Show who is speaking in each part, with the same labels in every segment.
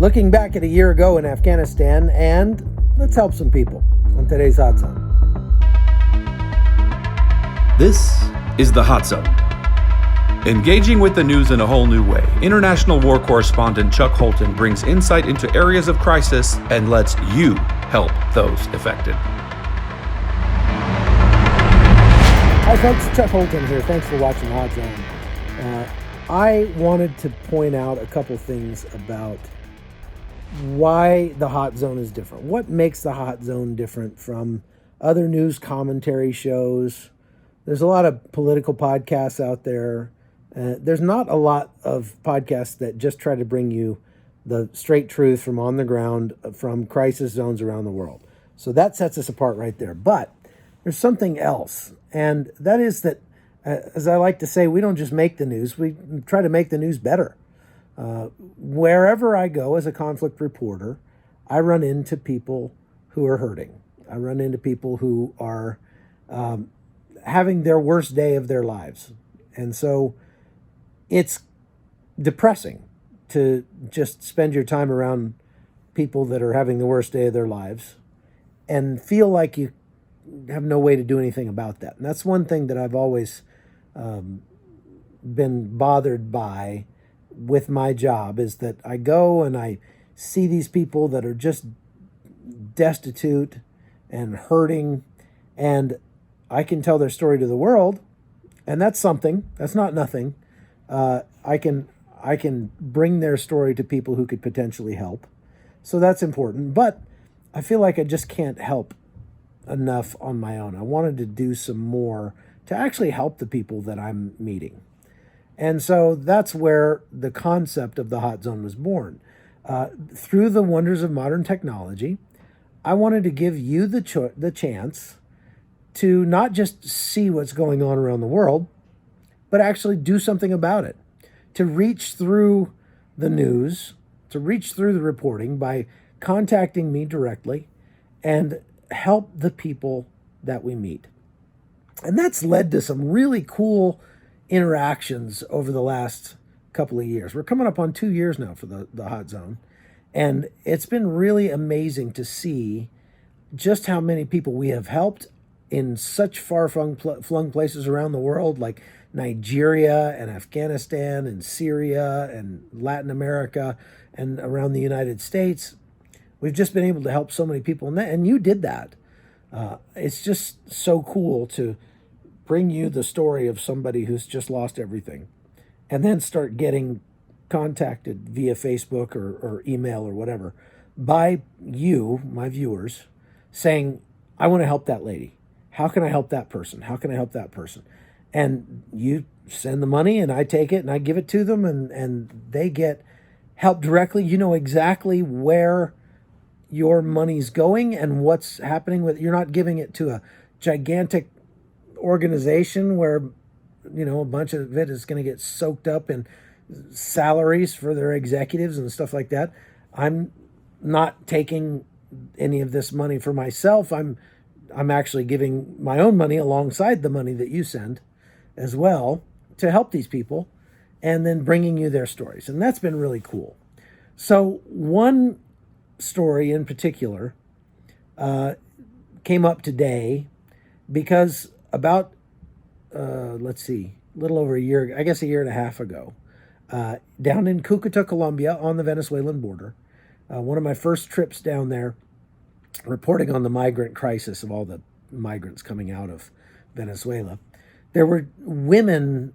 Speaker 1: Looking back at a year ago in Afghanistan, and let's help some people on today's Hot Zone.
Speaker 2: This is the Hot Zone. Engaging with the news in a whole new way, international war correspondent Chuck Holton brings insight into areas of crisis and lets you help those affected.
Speaker 1: Hi folks, Chuck Holton here. Thanks for watching the Hot Zone. I wanted to point out a couple things about why the Hot Zone is different. What makes the Hot Zone different from other news commentary shows? There's a lot of political podcasts out there. There's not a lot of podcasts that just try to bring you the straight truth from on the ground from crisis zones around the world. So that sets us apart right there. But there's something else, and that is that, as I like to say, we don't just make the news, we try to make the news better. Wherever I go as a conflict reporter, I run into people who are hurting. I run into people who are having their worst day of their lives. And so it's depressing to just spend your time around people that are having the worst day of their lives and feel like you have no way to do anything about that. And that's one thing that I've always been bothered by with my job, is that I go and I see these people that are just destitute and hurting, and I can tell their story to the world, and that's something. That's not nothing. I can bring their story to people who could potentially help. So that's important. But I feel like I just can't help enough on my own. I wanted to do some more to actually help the people that I'm meeting. And so that's where the concept of the Hot Zone was born. Through the wonders of modern technology, I wanted to give you the chance to not just see what's going on around the world, but actually do something about it, to reach through the news, to reach through the reporting by contacting me directly and help the people that we meet. And that's led to some really cool interactions over the last couple of years. We're coming up on 2 years now for the Hot Zone. And it's been really amazing to see just how many people we have helped in such far-flung places around the world, like Nigeria and Afghanistan and Syria and Latin America and around the United States. We've just been able to help so many people. And you did that. It's just so cool to bring you the story of somebody who's just lost everything and then start getting contacted via Facebook or email or whatever by you, my viewers, saying, I want to help that lady. How can I help that person? How can I help that person? And you send the money and I take it and I give it to them and they get help directly. You know exactly where your money's going and what's happening with it. You're not giving it to a gigantic organization where, you know, a bunch of it is going to get soaked up in salaries for their executives and stuff like that. I'm not taking any of this money for myself. I'm actually giving my own money alongside the money that you send as well to help these people and then bringing you their stories. And that's been really cool. So one story in particular came up today because about, a little over a year, I guess a year and a half ago, down in Cucuta, Colombia, on the Venezuelan border, one of my first trips down there, reporting on the migrant crisis of all the migrants coming out of Venezuela, there were women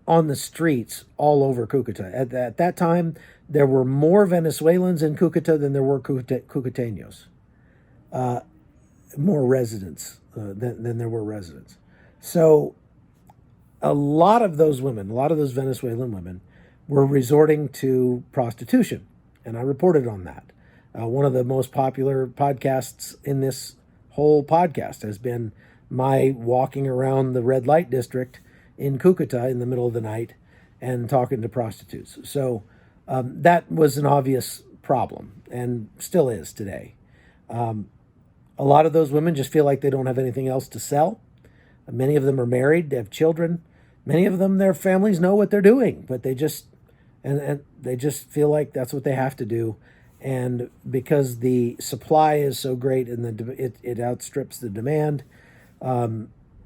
Speaker 1: on the streets all over Cucuta. At that time, there were more Venezuelans in Cucuta than there were Cucuteños. More residents than there were residents. So a lot of those Venezuelan women were resorting to prostitution. And I reported on that. One of the most popular podcasts in this whole podcast has been my walking around the red light district in Cucuta in the middle of the night and talking to prostitutes. So that was an obvious problem and still is today. A lot of those women just feel like they don't have anything else to sell. Many of them are married, they have children. Many of them, their families know what they're doing, but they just and they just feel like that's what they have to do. And because the supply is so great and it outstrips the demand,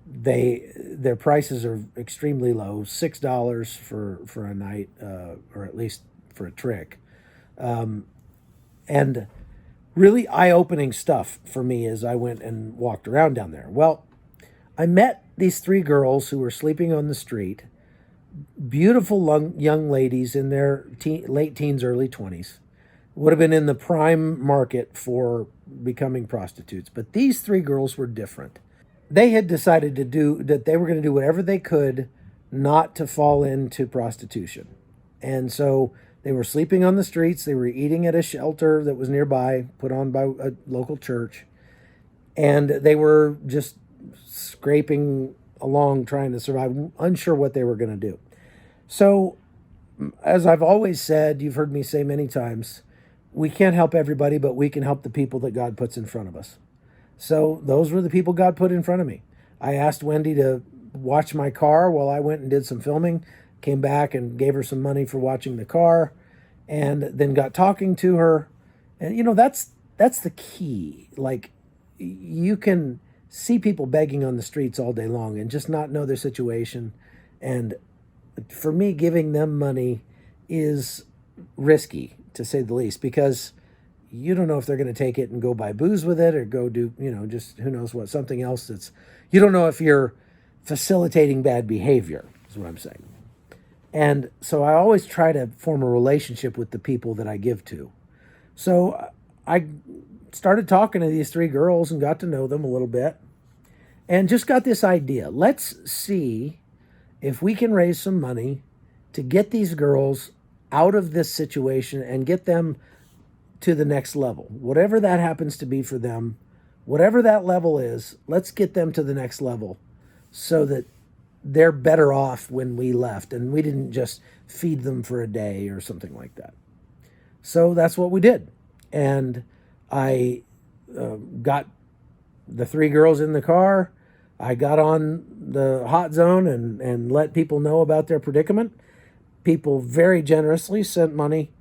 Speaker 1: their prices are extremely low, $6 for a night, or at least for a trick, and really eye-opening stuff for me as I went and walked around down there. Well, I met these three girls who were sleeping on the street, beautiful young ladies in their late teens, early 20s, would have been in the prime market for becoming prostitutes. But these three girls were different. They had decided that they were going to do whatever they could not to fall into prostitution. And so they were sleeping on the streets. They were eating at a shelter that was nearby, put on by a local church. And they were just scraping along trying to survive, unsure what they were going to do. So, as I've always said, you've heard me say many times, we can't help everybody, but we can help the people that God puts in front of us. So those were the people God put in front of me. I asked Wendy to watch my car while I went and did some filming, came back and gave her some money for watching the car, and then got talking to her. And that's the key. Like, you can see people begging on the streets all day long and just not know their situation. And for me, giving them money is risky, to say the least, because you don't know if they're going to take it and go buy booze with it or go do, just who knows what, something else you don't know if you're facilitating bad behavior, is what I'm saying. And so I always try to form a relationship with the people that I give to. So I started talking to these three girls and got to know them a little bit and just got this idea. Let's see if we can raise some money to get these girls out of this situation and get them to the next level. Whatever that happens to be for them, whatever that level is, let's get them to the next level so that they're better off when we left and we didn't just feed them for a day or something like that. So that's what we did. And I got the three girls in the car. I got on the hot zone and let people know about their predicament. People very generously sent money.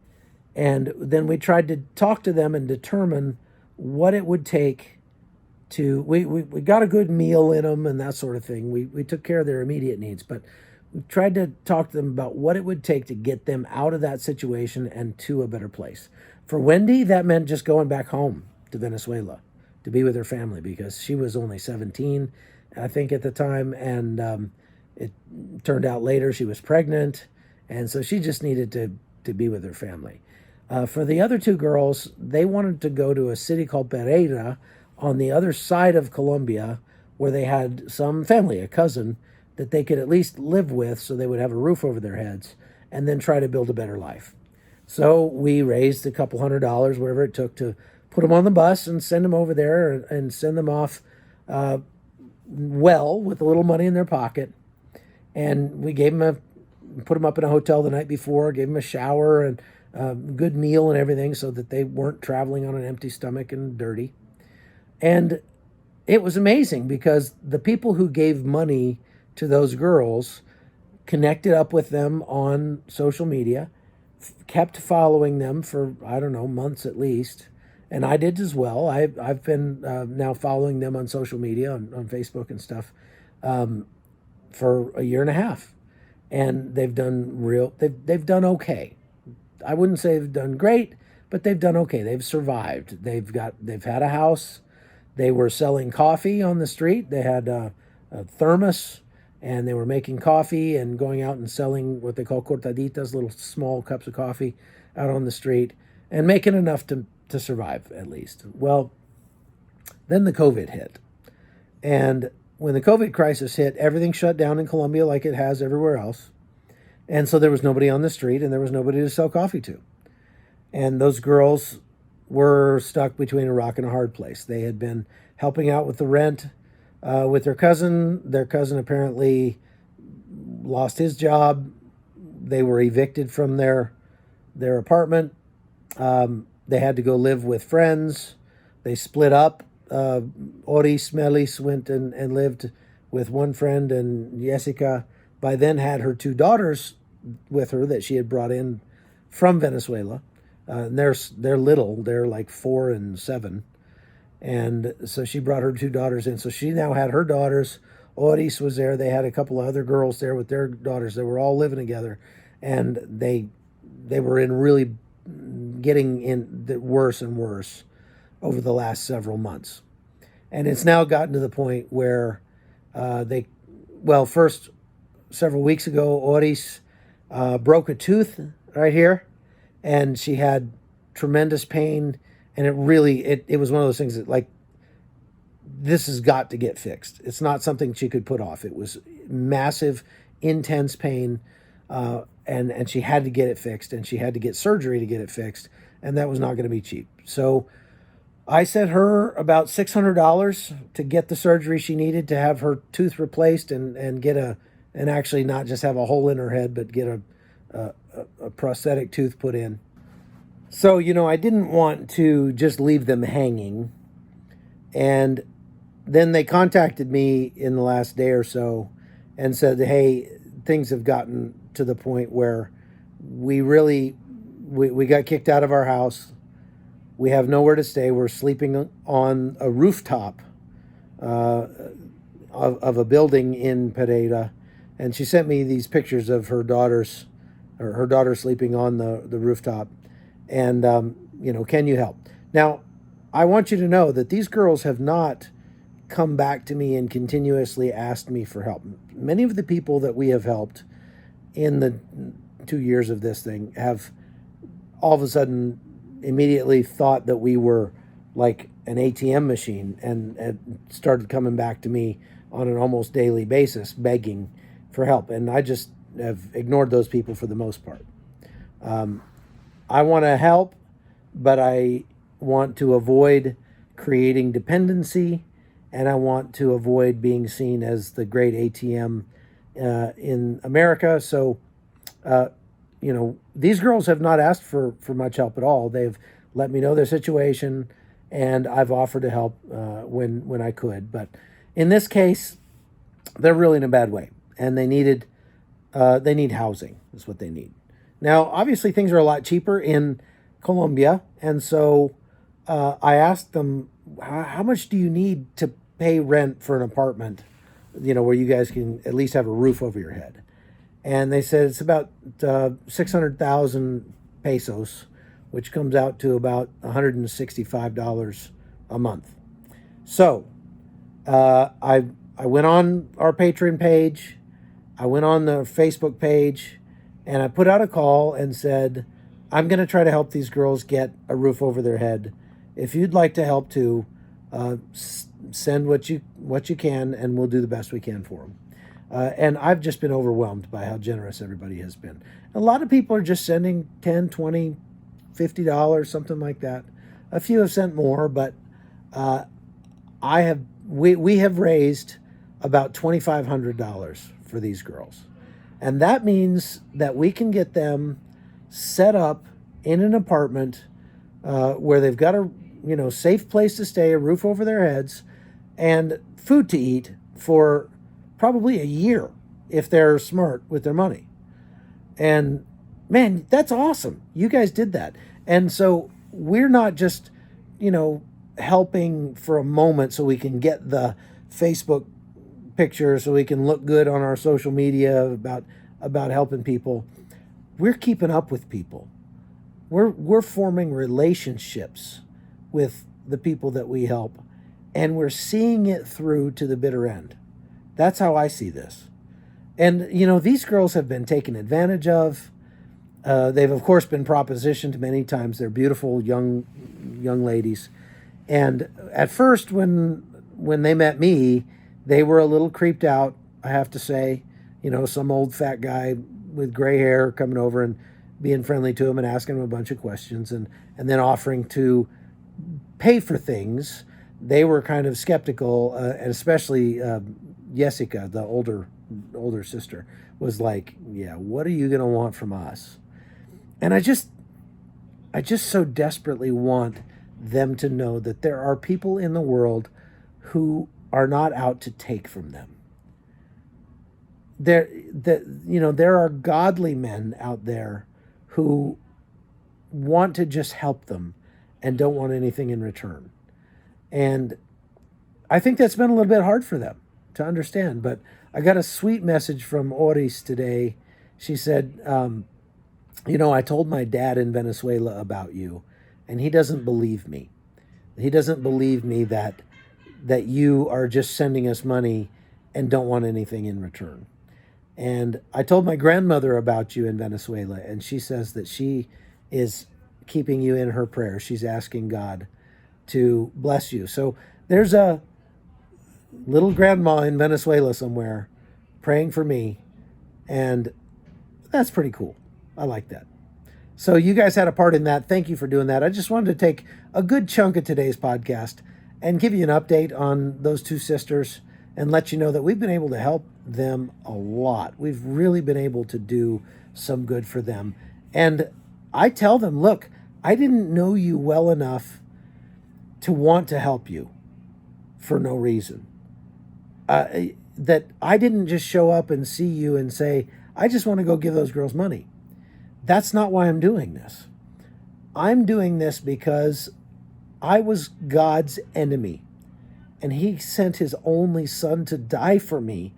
Speaker 1: And then we tried to talk to them and determine what it would take to, we got a good meal in them and that sort of thing. We took care of their immediate needs, but we tried to talk to them about what it would take to get them out of that situation and to a better place. For Wendy, that meant just going back home to Venezuela to be with her family because she was only 17, I think, at the time. And it turned out later she was pregnant. And so she just needed to be with her family. For the other two girls, they wanted to go to a city called Pereira on the other side of Colombia where they had some family, a cousin, that they could at least live with so they would have a roof over their heads and then try to build a better life. So we raised a couple $100, whatever it took, to put them on the bus and send them over there and send them off well with a little money in their pocket. And we put them up in a hotel the night before, gave them a shower and good meal and everything so that they weren't traveling on an empty stomach and dirty. And it was amazing because the people who gave money to those girls connected up with them on social media, kept following them for, I don't know, months at least. And I did as well. I've been now following them on social media, on Facebook and stuff, for a year and a half. And they've done okay. I wouldn't say they've done great, but they've done okay. They've survived. They've had a house. They were selling coffee on the street. They had a thermos, and they were making coffee and going out and selling what they call cortaditas, little small cups of coffee out on the street, and making enough to survive at least. Well, then the COVID hit. And when the COVID crisis hit, everything shut down in Colombia like it has everywhere else. And so there was nobody on the street and there was nobody to sell coffee to. And those girls were stuck between a rock and a hard place. They had been helping out with the rent with their cousin. Their cousin apparently lost his job. They were evicted from their apartment. They had to go live with friends. They split up. Oris Melis went and lived with one friend, and Jessica by then had her two daughters with her that she had brought in from Venezuela. And they're little. They're like 4 and 7. And so she brought her 2 daughters in. So she now had her daughters. Oris was there. They had a couple of other girls there with their daughters. They were all living together, and they were in really getting in the worse and worse over the last several months. And it's now gotten to the point where first several weeks ago, Oris broke a tooth right here, and she had tremendous pain. And it was one of those things that, like, this has got to get fixed. It's not something she could put off. It was massive, intense pain, and she had to get it fixed, and she had to get surgery to get it fixed, and that was not going to be cheap. So I sent her about $600 to get the surgery she needed to have her tooth replaced and get and actually not just have a hole in her head, but get a prosthetic tooth put in. So, I didn't want to just leave them hanging. And then they contacted me in the last day or so and said, hey, things have gotten to the point where we got kicked out of our house. We have nowhere to stay. We're sleeping on a rooftop of a building in Pereira. And she sent me these pictures of her daughter sleeping on the rooftop. And, can you help? Now, I want you to know that these girls have not come back to me and continuously asked me for help. Many of the people that we have helped in the 2 years of this thing have all of a sudden immediately thought that we were like an ATM machine and started coming back to me on an almost daily basis begging for help. And I just have ignored those people for the most part. I want to help, but I want to avoid creating dependency, and I want to avoid being seen as the great ATM in America. So, these girls have not asked for much help at all. They've let me know their situation, and I've offered to help when I could. But in this case, they're really in a bad way, and they need housing is what they need. Now, obviously, things are a lot cheaper in Colombia, and so I asked them, how much do you need to pay rent for an apartment, where you guys can at least have a roof over your head? And they said it's about 600,000 pesos, which comes out to about $165 a month. So I went on our Patreon page, I went on the Facebook page, and I put out a call and said, I'm going to try to help these girls get a roof over their head. If you'd like to help too, send what you can, and we'll do the best we can for them. And I've just been overwhelmed by how generous everybody has been. A lot of people are just sending $10, $20, $50, something like that. A few have sent more, but we have raised about $2,500 for these girls. And that means that we can get them set up in an apartment where they've got a safe place to stay, a roof over their heads, and food to eat for probably a year if they're smart with their money. And man, that's awesome. You guys did that. And so we're not just, helping for a moment so we can get the Facebook picture, so we can look good on our social media about helping people. We're keeping up with people. We're forming relationships with the people that we help, and we're seeing it through to the bitter end. That's how I see this. And these girls have been taken advantage of. They've of course been propositioned many times. They're beautiful young ladies, and at first when they met me, they were a little creeped out, I have to say. Some old fat guy with gray hair coming over and being friendly to him and asking him a bunch of questions and then offering to pay for things. They were kind of skeptical, and especially Jessica, the older sister, was like, yeah, what are you going to want from us? And I just so desperately want them to know that there are people in the world who are not out to take from them. There are godly men out there who want to just help them and don't want anything in return. And I think that's been a little bit hard for them to understand. But I got a sweet message from Oris today. She said, I told my dad in Venezuela about you, and he doesn't believe me. He doesn't believe me that you are just sending us money and don't want anything in return. And I told my grandmother about you in Venezuela, and she says that she is keeping you in her prayers. She's asking God to bless you. So there's a little grandma in Venezuela somewhere praying for me, and that's pretty cool. I like that. So you guys had a part in that. Thank you for doing that. I just wanted to take a good chunk of today's podcast and give you an update on those two sisters and let you know that we've been able to help them a lot. We've really been able to do some good for them. And I tell them, look, I didn't know you well enough to want to help you for no reason. That I didn't just show up and see you and say, I just want to go give those girls money. That's not why I'm doing this. I'm doing this because I was God's enemy, and he sent his only son to die for me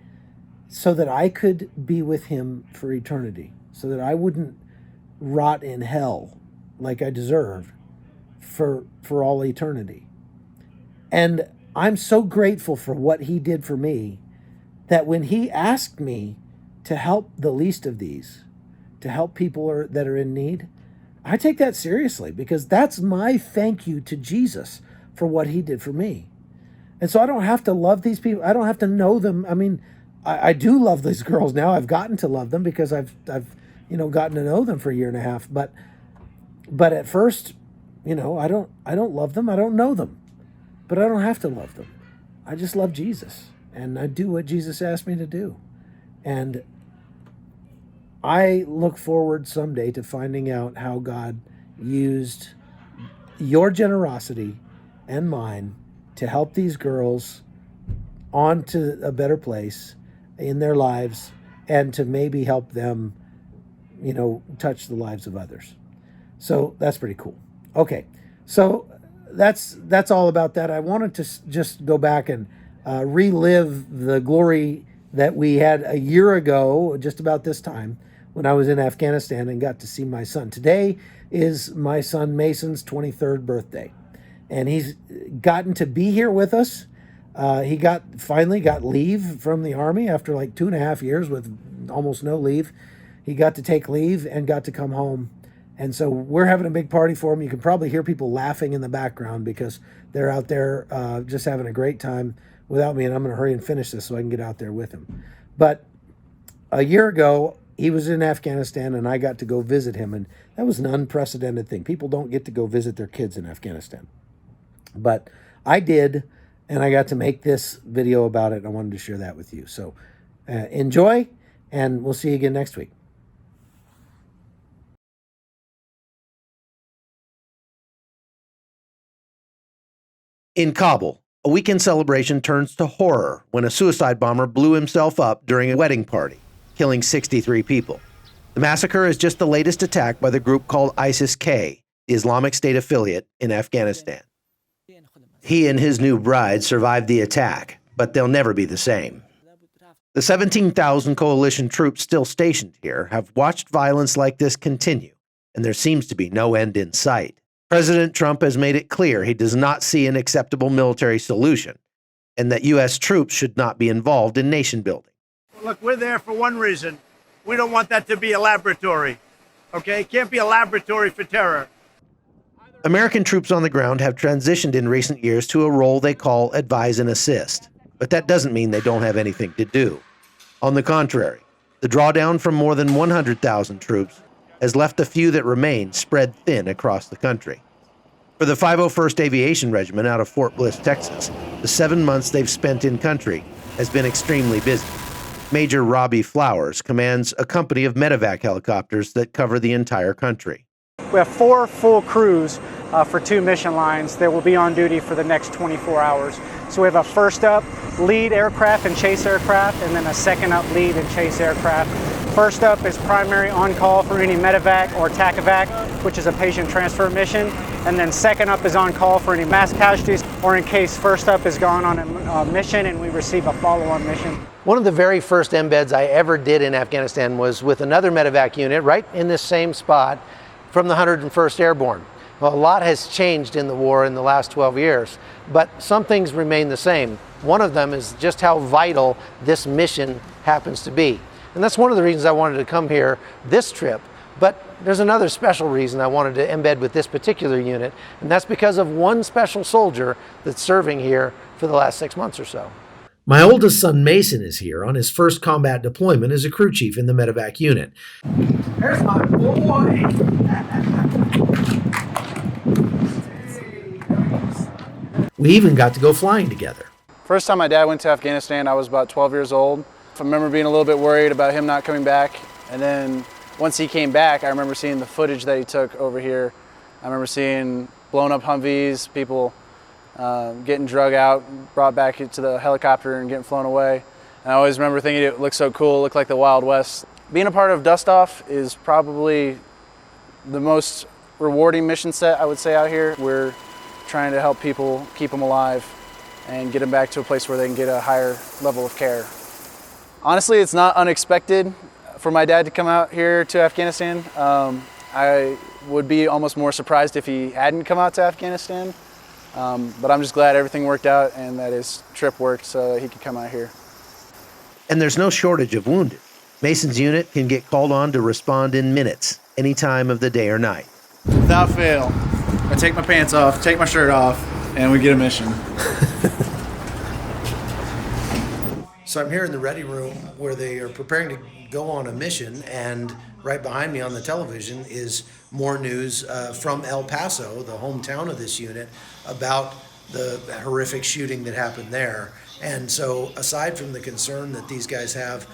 Speaker 1: so that I could be with him for eternity, so that I wouldn't rot in hell like I deserve for all eternity. And I'm so grateful for what he did for me that when he asked me to help the least of these, to help people that are in need, I take that seriously, because that's my thank you to Jesus for what he did for me. And so I don't have to love these people. I don't have to know them. I mean, I do love these girls now. I've gotten to love them because I've gotten to know them for a year and a half. But at first, I don't love them. I don't know them. But I don't have to love them. I just love Jesus, and I do what Jesus asked me to do. And I look forward someday to finding out how God used your generosity and mine to help these girls onto a better place in their lives, and to maybe help them, touch the lives of others. So that's pretty cool. Okay, so that's all about that. I wanted to just go back and relive the glory that we had a year ago, just about this time, when I was in Afghanistan and got to see my son. Today is my son Mason's 23rd birthday, and he's gotten to be here with us. He finally got leave from the Army after like 2.5 years with almost no leave. He got to take leave and got to come home. And so we're having a big party for him. You can probably hear people laughing in the background because they're out there just having a great time without me, and I'm going to hurry and finish this so I can get out there with him. But a year ago, he was in Afghanistan, and I got to go visit him, and that was an unprecedented thing. People don't get to go visit their kids in Afghanistan. But I did, and I got to make this video about it, and I wanted to share that with you. So enjoy, and we'll see you again next week.
Speaker 3: In Kabul, a weekend celebration turns to horror when a suicide bomber blew himself up during a wedding party, killing 63 people. The massacre is just the latest attack by the group called ISIS-K, the Islamic State affiliate in Afghanistan. He and his new bride survived the attack, but they'll never be the same. The 17,000 coalition troops still stationed here have watched violence like this continue, and there seems to be no end in sight. President Trump has made it clear he does not see an acceptable military solution, and that U.S. troops should not be involved in nation building.
Speaker 4: Look, we're there for one reason. We don't want that to be a laboratory, okay? It can't be a laboratory for terror.
Speaker 3: American troops on the ground have transitioned in recent years to a role they call advise and assist, but that doesn't mean they don't have anything to do. On the contrary, the drawdown from more than 100,000 troops has left the few that remain spread thin across the country. For the 501st Aviation Regiment out of Fort Bliss, Texas, the 7 months they've spent in country has been extremely busy. Major Robbie Flowers commands a company of medevac helicopters that cover the entire country.
Speaker 5: We have 4 full crews for 2 mission lines that will be on duty for the next 24 hours. So we have a first up lead aircraft and chase aircraft, and then a second up lead and chase aircraft. First up is primary on call for any medevac or TACAVAC. which is a patient transfer mission. And then second up is on call for any mass casualties, or in case first up is gone on a mission and we receive a follow-on mission.
Speaker 3: One of the very first embeds I ever did in Afghanistan was with another medevac unit right in this same spot from the 101st Airborne. Well, a lot has changed in the war in the last 12 years, but some things remain the same. One of them is just how vital this mission happens to be. And that's one of the reasons I wanted to come here this trip. But there's another special reason I wanted to embed with this particular unit, and that's because of one special soldier that's serving here for the last 6 months or so.
Speaker 1: My oldest son Mason is here on his first combat deployment as a crew chief in the medevac unit. There's my boy! We even got to go flying together.
Speaker 6: First time my dad went to Afghanistan, I was about 12 years old. I remember being a little bit worried about him not coming back. And then once he came back, I remember seeing the footage that he took over here. I remember seeing blown up Humvees, people getting drug out, brought back to the helicopter and getting flown away. And I always remember thinking it looked so cool, it looked like the Wild West. Being a part of Dust Off is probably the most rewarding mission set, I would say, out here. We're trying to help people, keep them alive, and get them back to a place where they can get a higher level of care. Honestly, it's not unexpected for my dad to come out here to Afghanistan. I would be almost more surprised if he hadn't come out to Afghanistan. But I'm just glad everything worked out and that his trip worked so that he could come out here.
Speaker 3: And there's no shortage of wounded. Mason's unit can get called on to respond in minutes, any time of the day or night.
Speaker 6: Without fail, I take my pants off, take my shirt off, and we get a mission.
Speaker 1: So I'm here in the ready room where they are preparing to go on a mission, and right behind me on the television is more news from El Paso, the hometown of this unit, about the horrific shooting that happened there. And so aside from the concern that these guys have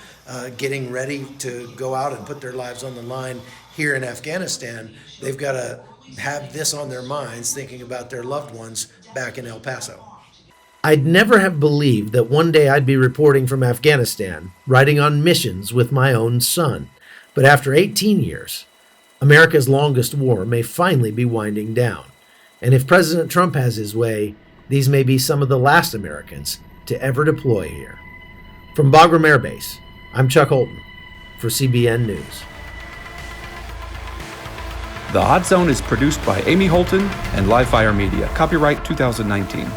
Speaker 1: getting ready to go out and put their lives on the line here in Afghanistan, they've got to have this on their minds, thinking about their loved ones back in El Paso. I'd never have believed that one day I'd be reporting from Afghanistan, riding on missions with my own son. But after 18 years, America's longest war may finally be winding down. And if President Trump has his way, these may be some of the last Americans to ever deploy here. From Bagram Air Base, I'm Chuck Holton for CBN News.
Speaker 2: The Hot Zone is produced by Amy Holton and Livefire Media. Copyright 2019.